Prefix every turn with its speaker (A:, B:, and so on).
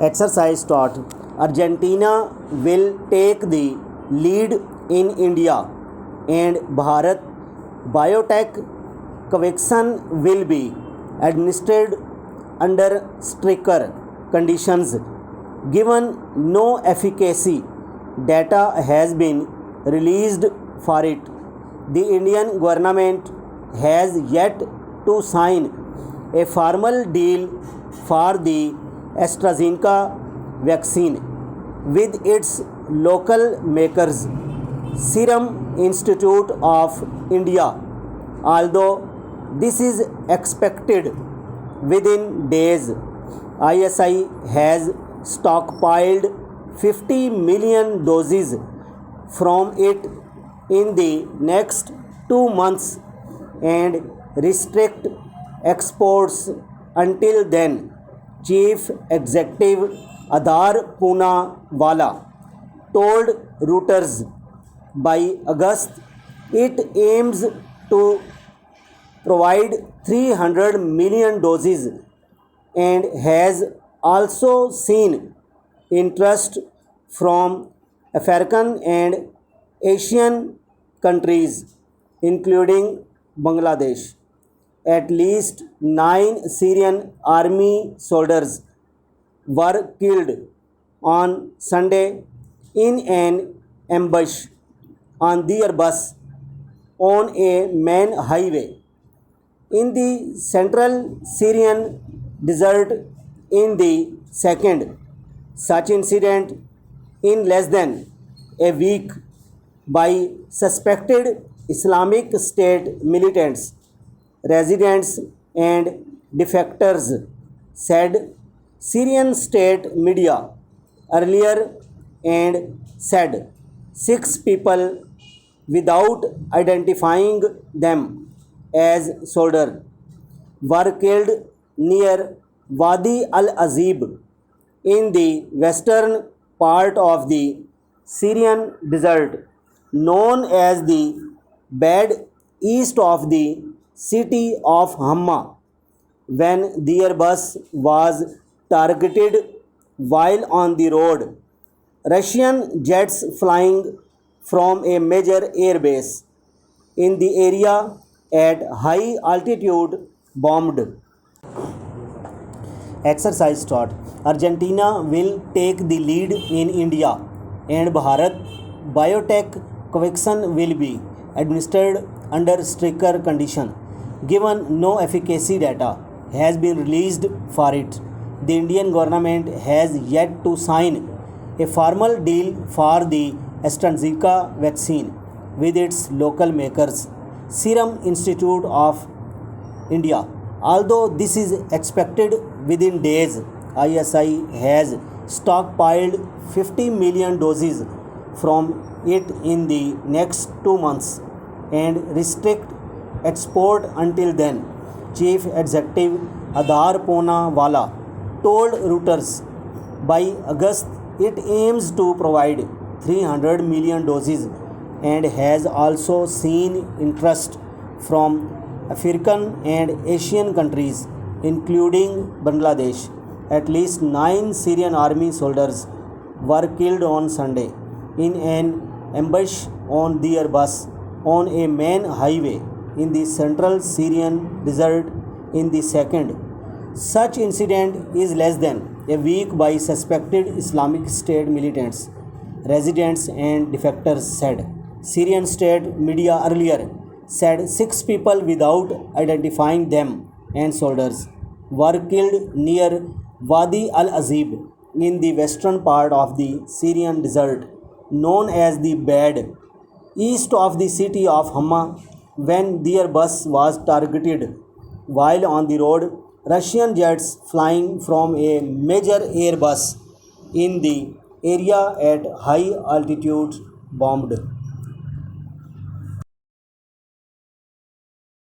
A: Exercise taught. Argentina will take the lead in India and Bharat Biotech Covaxin will be administered under stricter conditions. Given no efficacy data has been released for it, the Indian government has yet to sign a formal deal for the AstraZeneca vaccine with its local makers, Serum Institute of India. Although this is expected within days, ISI has stockpiled 50 million doses from it in the next 2 months and restrict exports until then. Chief Executive Adar Poonawalla told Reuters by August it aims to provide 300 million doses and has also seen interest from African and Asian countries, including Bangladesh. At least 9 Syrian army soldiers were killed on Sunday in an ambush on their bus on a main highway in the central Syrian desert in the second such incident in less than a week by suspected Islamic State militants. Residents and defectors, said Syrian state media earlier, and said 6 people, without identifying them as soldiers, were killed near Wadi al-Azib in the western part of the Syrian desert, known as the Bad east of the city of Hama, when their bus was targeted while on the road. Russian jets flying from a major airbase in the area at high altitude bombed. Exercise taught. Argentina will take the lead in India and Bharat Biotech Covaxin will be administered under stricter conditions. Given no efficacy data has been released for it, the Indian government has yet to sign a formal deal for the AstraZeneca vaccine with its local makers, Serum Institute of India. Although this is expected within days, ISI has stockpiled 50 million doses from it in the next 2 months and restrict export until then, Chief Executive Adar Poonawalla told Reuters by August it aims to provide 300 million doses and has also seen interest from African and Asian countries, including Bangladesh. At least 9 Syrian army soldiers were killed on Sunday in an ambush on their bus on a main highway in the central Syrian desert in the second such incident is less than a week by suspected Islamic State militants, residents and defectors, said. Syrian state media earlier said 6 people, without identifying them and soldiers, were killed near Wadi al-Azib in the western part of the Syrian desert, known as the Bad east of the city of Hama, when their bus was targeted while on the road. Russian jets flying from a major airbus in the area at high altitude bombed.